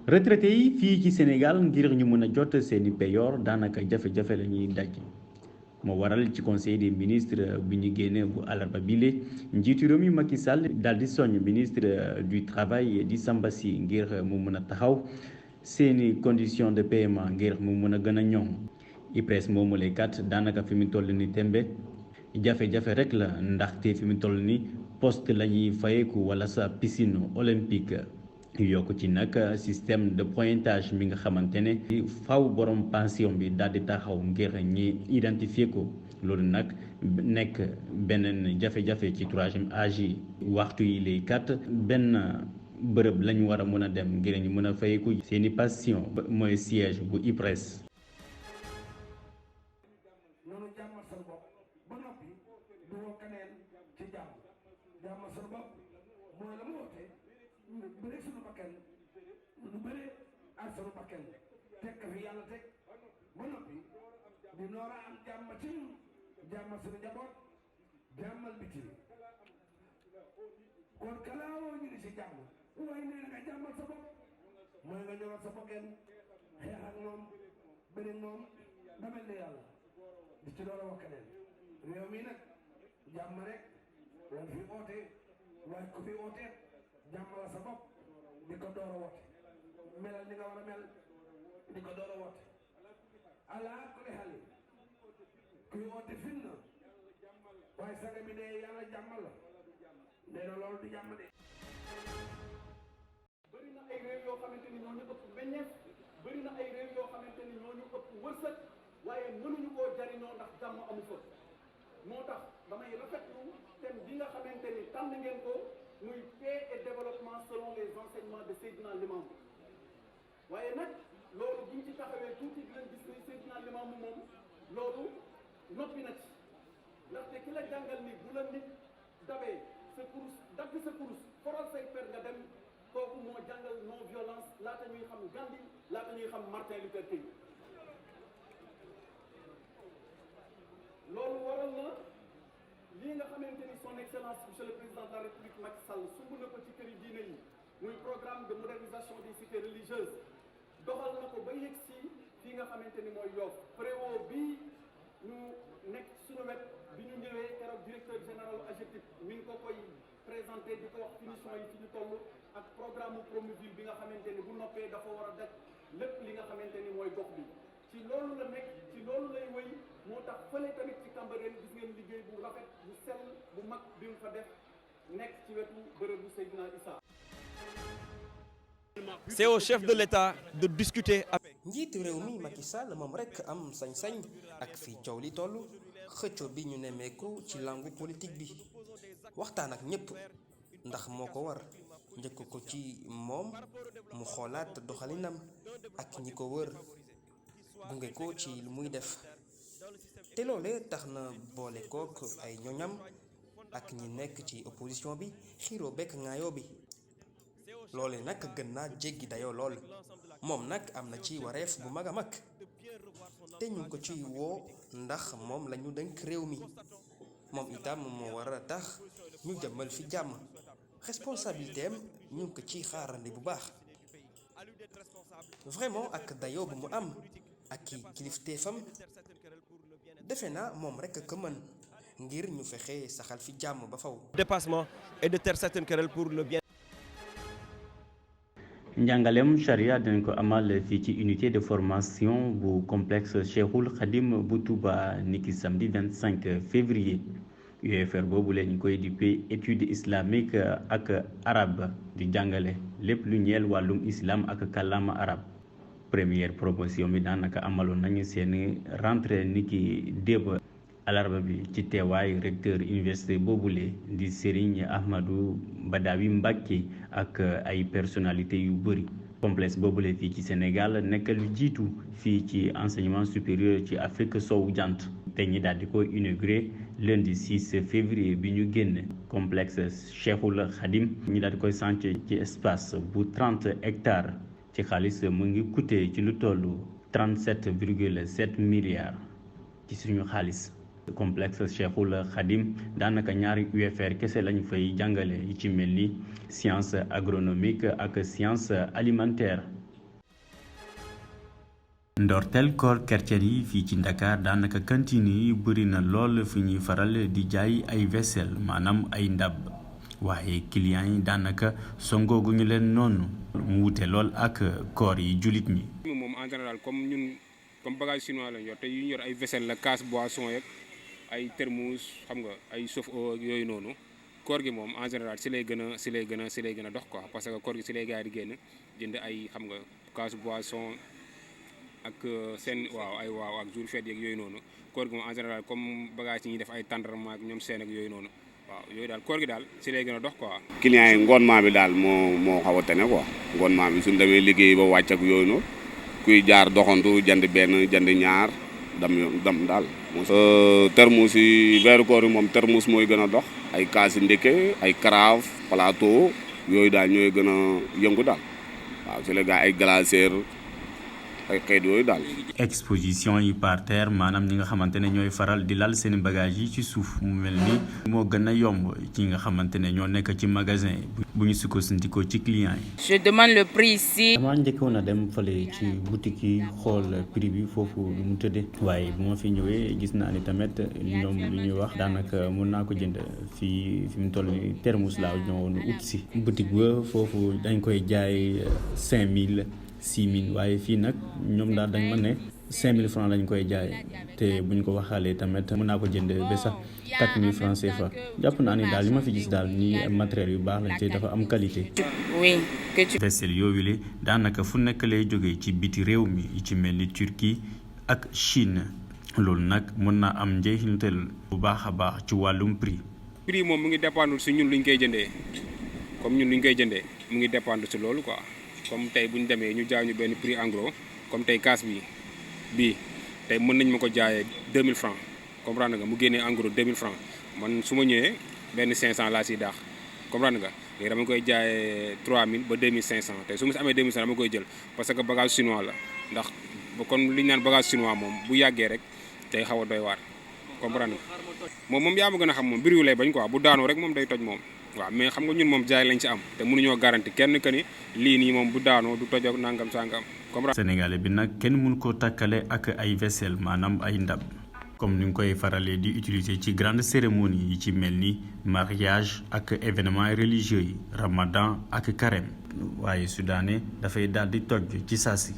retraité yi fii ci Sénégal ngir ñu mën a jot seeni payoor daanaka jafe-jafe la ñuy daj moo waral ci conseil des ministres bi ñu génne bu àllarba bile njiitu réew mi Macky Sall daal di soññ ministre du travail di Samba Sy ngir mu mën a taxaw seeni conditions de paiement ngir mu mën a gën a ñoŋ IPRES moomule kat daanaka fi mu toll ni tembe jafe-jafe rek la ndaxte fi mu toll ni poste la ñuy fayeku wala sa piscine olympique yokk ci nag système de pointage mi nga xamante ne faw borom pension bi daal di taxaw ngir ñi identifier ko loolu nag nekk beneen jafe-jafe ci troisième âge yi waxtu yi lay kat benn bërëb lañu war a mën a dem ngir ñu mën a fayeku seeni passion mooy siège bu IPRES. bëre suñu bakkan lu bëre ak suñu bakkan teg fi yàlla teg ba noppi di noor a am jàmm ci jàmmal suñu njaboot jàmmal biti kon kalaawoo ñu di si jàmm waaye nee na nga jàmmal sa bopp mooy nga ñoral sa bakkan xeex ak moom bëre moom ba mel ni yàlla di ci door a wax keneen réew mi nag jàmm rek lan fi oote waaye ku fi oote jàmmala sa bopp di ko door a woote melal ni nga war a mel di ko door a woote ala kulli xale kuy woote fin na waaye saga mi ne yàlla jàmmal la nee na loolu du jàmm de. bëri na ay réew yoo xamante ni ñoo ñu ëpp meññeef bëri na ay réew yoo xamante ni ñoo ñu ëpp wërsëg waaye mënuñu koo jariñoo ndax jàmm amu fa moo tax damay rafetlu thème bi nga xamante ni tànn ngeen ko muy paix et développement selon les enseignements de Seydina Limamou waaye nag loolu buñ ci taxawee tuuti dinañ gis ni Seydina Limamou moom loolu noppi na ci ndaxte ki la jàngal ni bu la nit dabee sa kurus dagg sa kurus foral say per nga dem kooku moo jàngal non violence laata ñuy xam Gandhi laata ñuy xam Martin Luther King loolu waral na lii nga xamante ni son excellence monsieur le président de la république Macky Sall sumb na ko ci këri diine yi muy programme de modernisation des cités religieuses doxal na ko ba yegg si fii nga xamante ni mooy Yoff prévôt bii ñu nekk suñu wet bi ñu ñëwee keroog directeur général AGETIP mi ngi ko koy présenté di ko wax finition yi fi ñu toll ak programme Promoville bi nga xamante ni bu noppee dafa war a daj lépp li nga xamante ni mooy gox bi ci loolu la nekk ci loolu lay wëy moo tax fële tamit ci Cambérène gis ngeen liggéey bu rafet bu sell bu mag bi mu fa def nekk ci wetu bërëbu Seydina Issa. C'est au chef de l'État de discuter avec. njiitu réew mi Macky Sall moom rek am sañ-sañ ak fi coow li toll xëccoo bi ñu nemmeeku ci langue politique bi waxtaan ak ñëpp ndax moo ko war njëkk ko ci moom mu xoolaat doxalinam ak ñi ko wër gunge ko ci lu muy def te loole tax na boole kook ay ñoñam ak ñi nekk ci opposition bi xiiroo bekk ngaayoo bi loole nag gën naa jéggi dayoo lool moom nag am na ci wareef bu mag a mag te ñu ko ci woo ndax moom lañu dénk réew mi moom itam moo war a tax ñu jëmmal fi jàmm responsabilité am ñu ngi ko ci xaarandi bu baax vraiment ak dayoo bu mu am ak i kilifteefam defe naa moom rek ko mën ngir ñu fexe saxal fi jàmm ba faw Dépassement et de taire certaines querelles pour le bien. njàngalem charia dañ ko amal fii ci unité de formation bu complexe Cheikhoul Khadim bu Touba niki samedi 25 février UFR boobu leen ñu koy dippee étude islamique ak arabe di jàngale lépp lu ñeel wàllum islam ak kàllaama arabe première promotion bi daanaka amaloon nañu seen rentrée niki démb alarba bi ci teewaay recteur université boobule di Serigne Ahmadou Badawi Mbacké ak ay personnalité yu bëri complexe boobule fii ci Sénégal nekk lu jiitu fii ci enseignement supérieur ci Afrique sowu jant te ñi daal di ko inauguré lundi 6 février bi ñu génn complexe Cheikhoul Khadim ñi daal di koy sanc ci espace bu 30 hectares ci xaalis mu ngi coûté ci lu toll 37,7 milliards ci suñu xaalis complexe Cheikhoul Khadim daanaka ñaari UFR kese lañu fay jàngale yi ci mel ni science agronomique ak science alimentaire ndorteel koor chrétien yi fii ci Dakar daanaka cantine yi bëri na lool fi ñuy faral di jaay ay vaisselle maanaam ay ndab waaye clients yi daanaka songoogu ñu leen noonu mu wute lool ak koor yi jullit ñi. moom en général comme bagage chinois lañ yor te yu ñu yor ay vaisselle la casse boisson yeeg ay thermos xam nga ay chauffe-eau yooyu noonu koor gi moom en général si lay gën a dox quoi parce que koor gi si lay gars yi di génn jënd ay xam nga casse boisson ak seen ak jour fête yeeg yooyu noonu koor gi moom en général comme bagage yi ñuy def ay tendrement ak ñoom seen ak yooyu noonu waaw yooyu daal koor gi daal si lay gën a dox quoi. clients yi ngoonnement bi daal moo xaw a tane quoi ngoonnement bi suñ demee liggéey ba wàcc ak yooyu noonu kuy jaar doxantu jënd benn jënd ñaar dam daal. termus yi weeru koor yi moom termus mooy gën a dox ay kaasi ndékke ay carafe plateau yooyu daal ñooy gën a yëngu daal waaw si la gaa ay glacière ay xeet yooyu daal. exposition yi par terre maanaam ñi nga xamante ne ñooy faral di lal seen bagage yi ci suuf mu mel ni moo gën a yomb ci nga xamante ne ñoo nekk ci magasin bu ñu sukkandikoo ci client yi. Je demande le prix ici. damaa njëkkoon a dem fële ci boutique yi xool prix bi foofu lu mu tëddee waaye bu ma fi ñëwee gis naa ni tamit ñoom li ñuy wax daanaka mun naa ko jënd fi mu toll ni thermos laa ñëwoon ut si boutique ba foofu dañ koy jaay 5000 6000 waaye fii nag ñoom daal dañ ma ne 5000 francs lañ koy jaay te buñ ko waxaalee tamit mën naa ko jënd ba sax 4000 francs CFA jàpp naa ni daal li ma fi gis daal ni matériel yu baax lañ te dafa am qualité. oui que tu. vaisselle yooyu le daanaka fu nekk lay jógee ci biti réew mi ci mel ni Turquie ak Chine loolu nag mën naa am njeexital bu baax a baax ci wàllum prix. prix moom mu ngi dépendre si ñun luñ koy jëndee comme ñun luñ koy jëndee mu ngi dépendre si loolu quoi. comme tey bu ñu demee ñu jaay ñu benn prix en gros comme tey kaas bii tey mën nañ ma ko jaayee 2000 francs comprendre nga mu génnee en gros 2000 francs man su ma ñëwee benn 500 laa siy daax comprendre nga léegi dama koy jaayee 3000 ba 2500 tey su ma si amee 2500 dama koy jël parce que bagage chinois la ndax kon li ñu naan bagage chinois moom bu yàggee rek tey xaw a doy waar comprendre nga moom yaa ma gën a xam moom biir yu lay bañ quoi bu daanoo rek moom day toj moom. waaw mais xam nga ñun moom jaay lañ ci am te mënuñoo garanti kenn que ni lii nii moom bu daanoo du tojoo nangam sangam. Sénégalais bi nag kenn mun koo takkale ak ay vaisselle maanaam ay ndab comme ni nga koy faralee di utiliser ci grande cérémonie yi ci mel ni mariage ak événement religieux yi Ramadan ak carême waaye soudanais dafay daal di toj ci saa si.